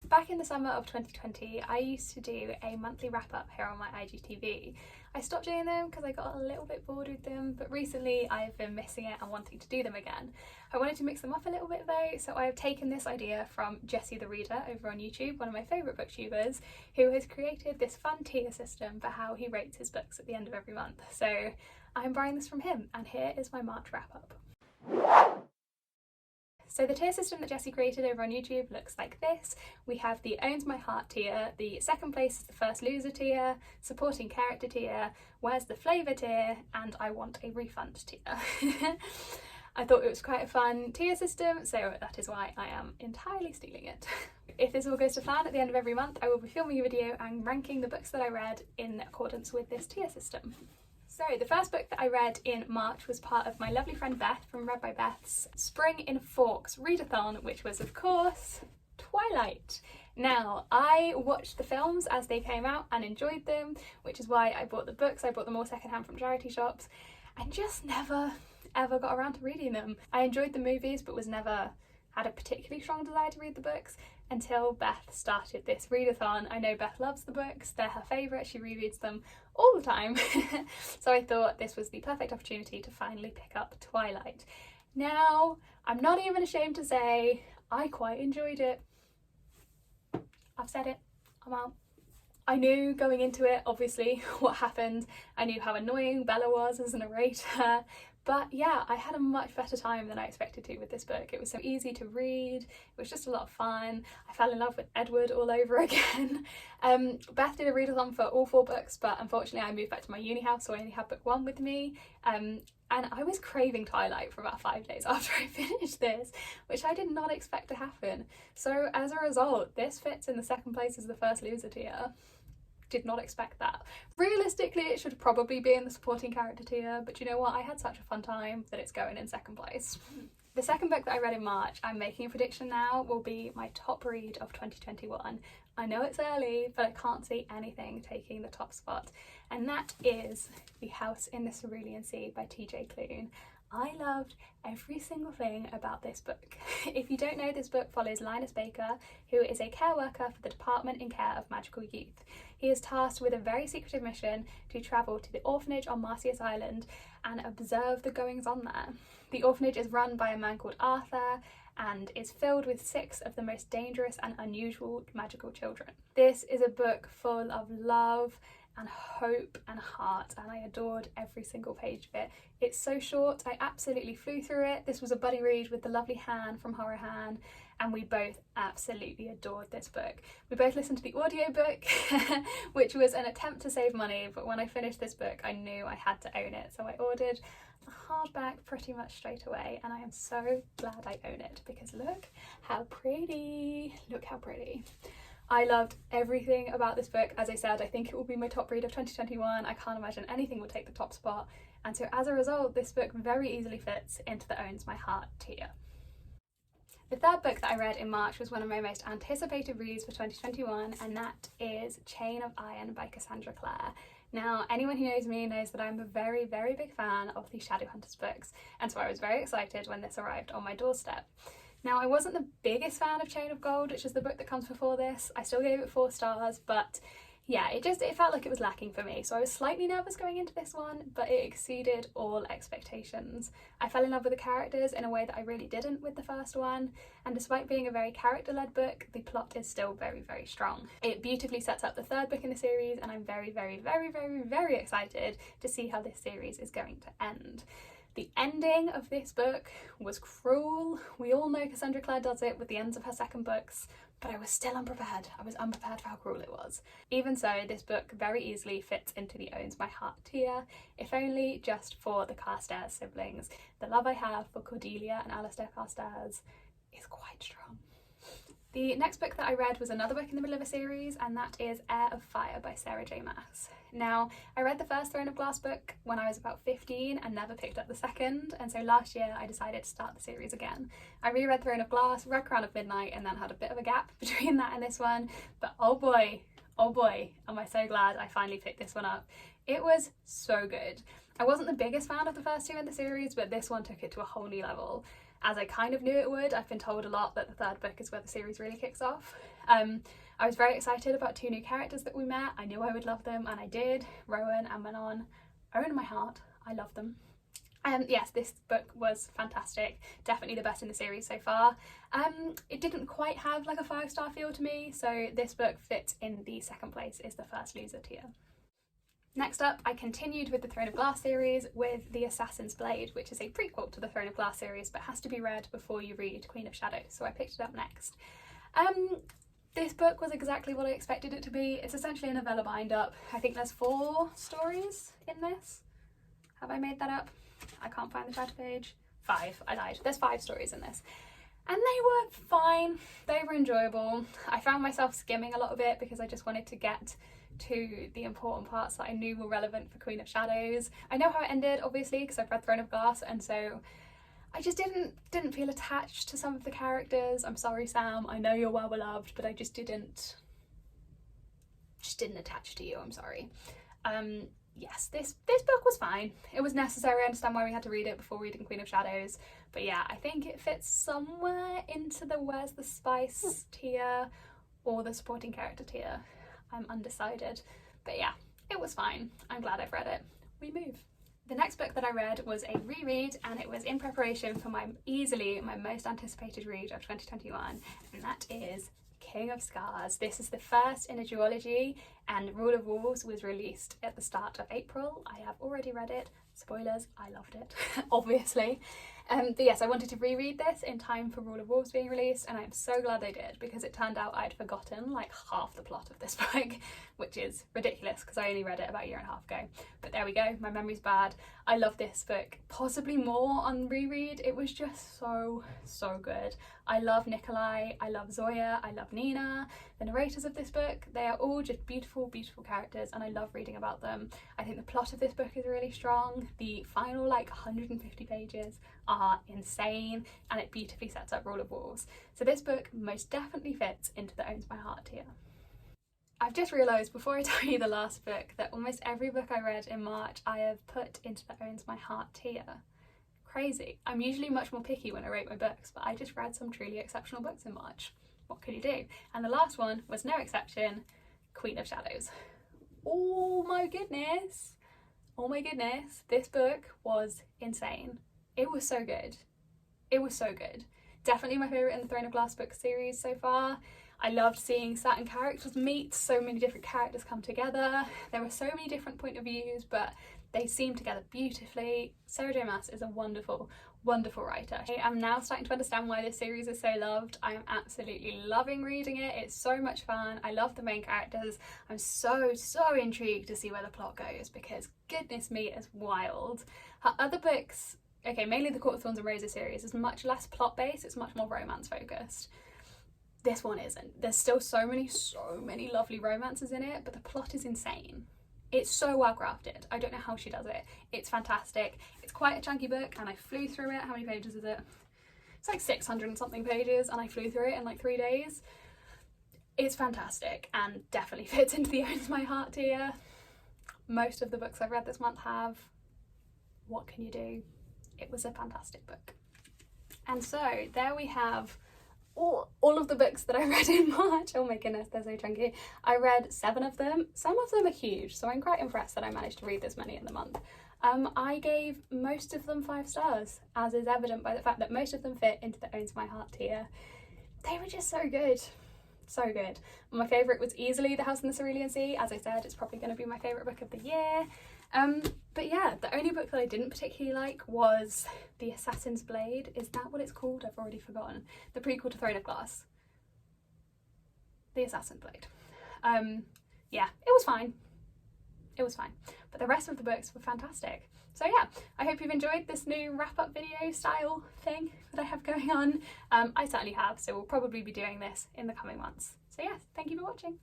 Back in the summer of 2020, I used to do a monthly wrap-up here on my IGTV. I stopped doing them because I got a little bit bored with them, but recently I've been missing it and wanting to do them again. I wanted to mix them up a little bit though, so I have taken this idea from Jessie the Reader over on YouTube, one of my favourite booktubers, who has created this fun tier system for how he rates his books at the end of every month. So I'm borrowing this from him, and here is my March wrap-up. So the tier system that Jessie created over on YouTube looks like this. We have the Owns My Heart tier, the second place is the First Loser tier, Supporting Character tier, Where's the Flavour tier, and I Want a Refund tier. I thought it was quite a fun tier system, so that is why I am entirely stealing it. If this all goes to plan, at the end of every month I will be filming a video and ranking the books that I read in accordance with this tier system. So the first book that I read in March was part of my lovely friend Beth from Read by Beth's Spring in Forks readathon, which was of course Twilight. Now, I watched the films as they came out and enjoyed them, which is why I bought the books. I bought them all secondhand from charity shops and just never ever got around to reading them. I enjoyed the movies but was never had a particularly strong desire to read the books until Beth started this readathon. I know Beth loves the books, they're her favourite, she rereads them all the time. So I thought this was the perfect opportunity to finally pick up Twilight. Now, I'm not even ashamed to say I quite enjoyed it. I've said it, I'm out. I knew going into it, obviously, what happened. I knew how annoying Bella was as a narrator. But yeah, I had a much better time than I expected to with this book. It was so easy to read, it was just a lot of fun. I fell in love with Edward all over again. Beth did a readathon for all 4 books, but unfortunately I moved back to my uni house, so I only had book 1 with me. And I was craving Twilight for about 5 days after I finished this, which I did not expect to happen. So as a result, this fits in the second place as the First Loser tier. Did not expect that. Realistically, it should probably be in the Supporting Character tier, but you know what, I had such a fun time that it's going in second place. The second book that I read in March, I'm making a prediction now, will be my top read of 2021. I know it's early, but I can't see anything taking the top spot, and that is The House in the Cerulean Sea by TJ Klune. I loved every single thing about this book. If you don't know, this book follows Linus Baker, who is a care worker for the Department in Care of Magical Youth. He is tasked with a very secretive mission to travel to the orphanage on Marsyas Island and observe the goings on there. The orphanage is run by a man called Arthur and is filled with 6 of the most dangerous and unusual magical children. This is a book full of love and hope and heart, and I adored every single page of it. It's so short, I absolutely flew through it. This was a buddy read with the lovely Han from Horror Han, and we both absolutely adored this book. We both listened to the audiobook, which was an attempt to save money, but when I finished this book I knew I had to own it, so I ordered the hardback pretty much straight away, and I am so glad I own it because look how pretty, look how pretty. I loved everything about this book. As I said, I think it will be my top read of 2021. I can't imagine anything will take the top spot. And so as a result, this book very easily fits into the Owns My Heart tier. The third book that I read in March was one of my most anticipated reads for 2021, and that is Chain of Iron by Cassandra Clare. Now, anyone who knows me knows that I'm a very, very big fan of the Shadowhunters books, and so I was very excited when this arrived on my doorstep. Now, I wasn't the biggest fan of Chain of Gold, which is the book that comes before this. I still gave it 4 stars, but yeah, it felt like it was lacking for me. So I was slightly nervous going into this one, but it exceeded all expectations. I fell in love with the characters in a way that I really didn't with the first one. And despite being a very character-led book, the plot is still very, very strong. It beautifully sets up the third book in the series, and I'm very, very, very, very, very excited to see how this series is going to end. The ending of this book was cruel. We all know Cassandra Clare does it with the ends of her second books, but I was still unprepared. I was unprepared for how cruel it was. Even so, this book very easily fits into the Owns My Heart tier, if only just for the Carstairs siblings. The love I have for Cordelia and Alistair Carstairs is quite strong. The next book that I read was another book in the middle of a series, and that is Heir of Fire by Sarah J. Maas. Now, I read the first Throne of Glass book when I was about 15 and never picked up the second, and so last year I decided to start the series again. I reread Throne of Glass, read Crown of Midnight, and then had a bit of a gap between that and this one, but oh boy, am I so glad I finally picked this one up. It was so good. I wasn't the biggest fan of the first 2 in the series, but this one took it to a whole new level. as I kind of knew it would. I've been told a lot that the third book is where the series really kicks off. I was very excited about 2 new characters that we met. I knew I would love them, and I did. Rowan and Manon own my heart. I love them. Yes, this book was fantastic. Definitely the best in the series so far. It didn't quite have like a 5-star feel to me, so this book fits in the second place, is the first loser tier. Next up, I continued with the Throne of Glass series with The Assassin's Blade, which is a prequel to the Throne of Glass series but has to be read before you read Queen of Shadows, so I picked it up next. This book was exactly what I expected it to be. It's essentially a novella bind-up. I think there's 4 stories in this. Have I made that up? I can't find the title page. 5, I lied. There's 5 stories in this. And they were fine. They were enjoyable. I found myself skimming a lot of it because I just wanted to get to the important parts that I knew were relevant for Queen of Shadows. I know how it ended, obviously, because I've read Throne of Glass, and so I just didn't feel attached to some of the characters. I'm sorry, Sam. I know you're well beloved, but I just didn't attach to you. I'm sorry. Yes, this book was fine. It was necessary. I understand why we had to read it before reading Queen of Shadows. But yeah, I think it fits somewhere into the Where's the Spice tier or the supporting character tier. I'm undecided. But yeah, it was fine. I'm glad I've read it. We move. The next book that I read was a reread, and it was in preparation for easily my most anticipated read of 2021, and that is King of Scars. This is the first in a duology, and Rule of Wolves was released at the start of April. I have already read it. Spoilers, I loved it, obviously. But yes, I wanted to reread this in time for Rule of Wolves being released, and I'm so glad I did, because it turned out I'd forgotten like half the plot of this book, which is ridiculous because I only read it about a year and a half ago. But there we go, my memory's bad. I love this book possibly more on reread. It was just so good. I love Nikolai, I love Zoya, I love Nina. The narrators of this book, they are all just beautiful characters, and I love reading about them. I think the plot of this book is really strong. The final like 150 pages are insane, and it beautifully sets up Rule of Wolves. So this book most definitely fits into the Owns My Heart tier. I've just realised before I tell you the last book that almost every book I read in March I have put into the Owns My Heart tier. Crazy. I'm usually much more picky when I rate my books, but I just read some truly exceptional books in March. What can you do? And the last one was no exception, Queen of Shadows. Oh my goodness. Oh my goodness. This book was insane. It was so good. It was so good. Definitely my favourite in the Throne of Glass book series so far. I loved seeing certain characters meet, so many different characters come together. There were so many different point of views, but they seem together beautifully. Sarah J Maas is a wonderful writer. I'm now starting to understand why this series is so loved. I am absolutely loving reading it. It's so much fun. I love the main characters. I'm so intrigued to see where the plot goes, because goodness me, it's wild. Her other books, okay, mainly the Court of Thorns and Roses series, is much less plot based. It's much more romance focused. This one isn't. There's still so many lovely romances in it, but the plot is insane. It's so well crafted. I don't know how she does it. It's fantastic. It's quite a chunky book, and I flew through it. How many pages is it? It's like 600 and something pages, and I flew through it in like 3 days. It's fantastic and definitely fits into the Owns My Heart tier. Most of the books I've read this month have. What can you do? It was a fantastic book. And so there we have all of the books that I read in March. Oh my goodness, they're so chunky. I read 7 of them. Some of them are huge, so I'm quite impressed that I managed to read this many in the month. I gave most of them 5 stars, as is evident by the fact that most of them fit into the Owns My Heart tier. They were just so good. So good. My favourite was easily The House in the Cerulean Sea. As I said, it's probably going to be my favourite book of the year. But yeah, the only book that I didn't particularly like was The Assassin's Blade. Is that what it's called? I've already forgotten. The prequel to Throne of Glass. The Assassin's Blade. Yeah, it was fine. It was fine. But the rest of the books were fantastic. So yeah, I hope you've enjoyed this new wrap-up video style thing that I have going on. I certainly have, so we'll probably be doing this in the coming months. So yeah, thank you for watching.